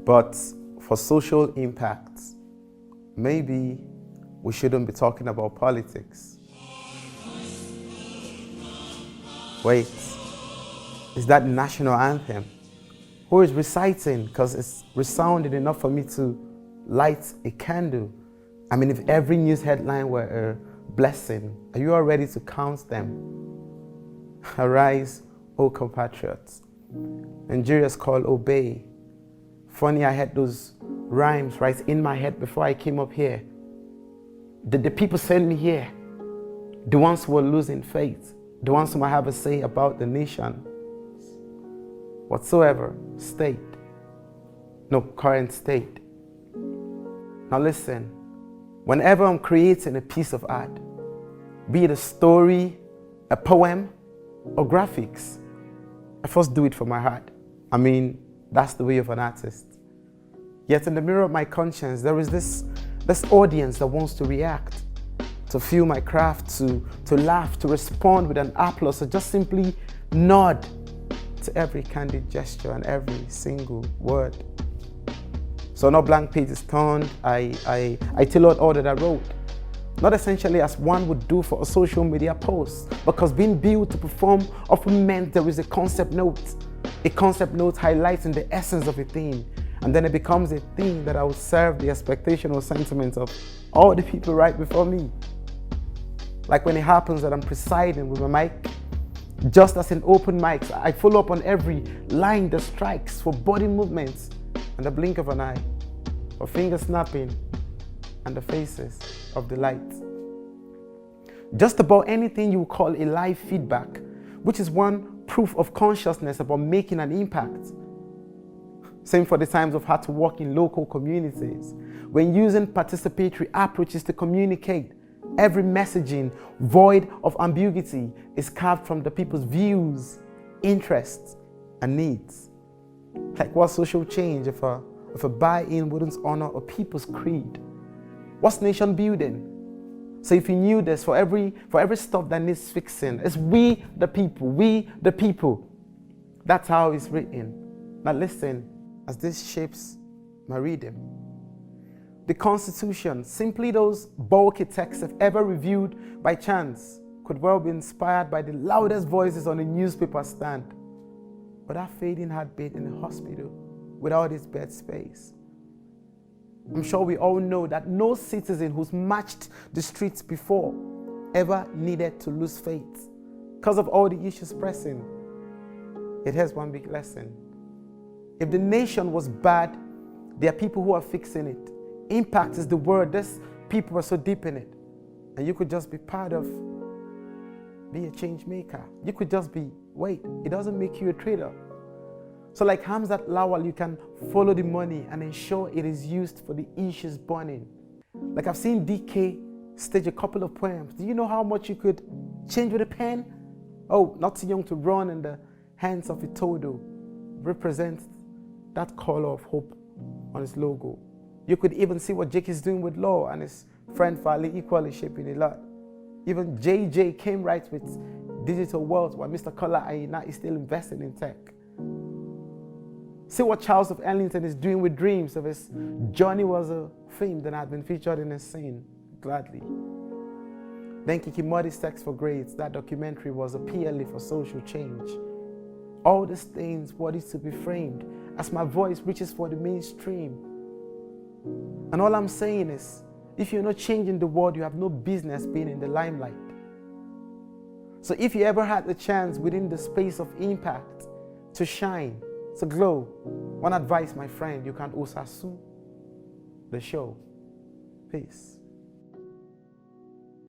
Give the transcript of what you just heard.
But for social impact, maybe we shouldn't be talking about politics. Wait, is that the national anthem? Who is reciting? Because it's resounding enough for me to light a candle. I mean, if every news headline were a blessing, are you all ready to count them? Arise, O compatriots. Nigeria's called Obey. Funny, I had those rhymes right in my head before I came up here. The people sent me here, the ones who are losing faith, the ones who might have a say about the nation, whatsoever state, no, current state. Now listen, whenever I'm creating a piece of art, be it a story, a poem, or graphics, I first do it for my heart. I mean, that's the way of an artist. Yet in the mirror of my conscience, there is this audience that wants to react, to feel my craft, to laugh, to respond with an applause, or just simply nod to every candid gesture and every single word. So no blank pages turned, I tailored all that I wrote. Not essentially as one would do for a social media post, because being built to perform often meant there is a concept note. A concept note highlighting the essence of a theme, and then it becomes a theme that I would serve the expectation or sentiments of all the people right before me. Like when it happens that I'm presiding with my mic, just as in open mics, I follow up on every line that strikes for body movements and the blink of an eye, for finger snapping and the faces of delight. Just about anything you call a live feedback, which is one proof of consciousness about making an impact. Same for the times I've had to work in local communities. When using participatory approaches to communicate, every messaging void of ambiguity is carved from the people's views, interests, and needs. Like what social change if a buy-in wouldn't honor a people's creed? What's nation building? So if you knew this, for every stuff that needs fixing, it's we the people. That's how it's written. Now listen, as this shapes my reading. The Constitution, simply those bulky texts if ever reviewed by chance, could well be inspired by the loudest voices on a newspaper stand. But that fading heartbeat in the hospital, without its bed space. I'm sure we all know that no citizen who's marched the streets before ever needed to lose faith because of all the issues pressing. It has one big lesson. If the nation was bad, there are people who are fixing it. Impact is the word. These people are so deep in it. And you could just be part of, be a change maker. You could just be, wait, it doesn't make you a trader. So like Hamzat Lawal, you can follow the money and ensure it is used for the issues burning. Like I've seen DK stage a couple of poems. Do you know how much you could change with a pen? Oh, not too young to run in the hands of a todo represents that color of hope on his logo. You could even see what Jake is doing with Law and his friend Fali equally shaping a lot. Even JJ came right with digital wealth while Mr. Kola Aina is still investing in tech. See what Charles of Ellington is doing with dreams. If his journey was a theme, then I'd been featured in a scene, gladly. Then Kiki Modi's Text for Grades, that documentary was a PLA for social change. All these things worthy to be framed as my voice reaches for the mainstream. And all I'm saying is, if you're not changing the world, you have no business being in the limelight. So if you ever had the chance within the space of impact to shine, to glow, one advice, my friend, you can osasu the show. Peace.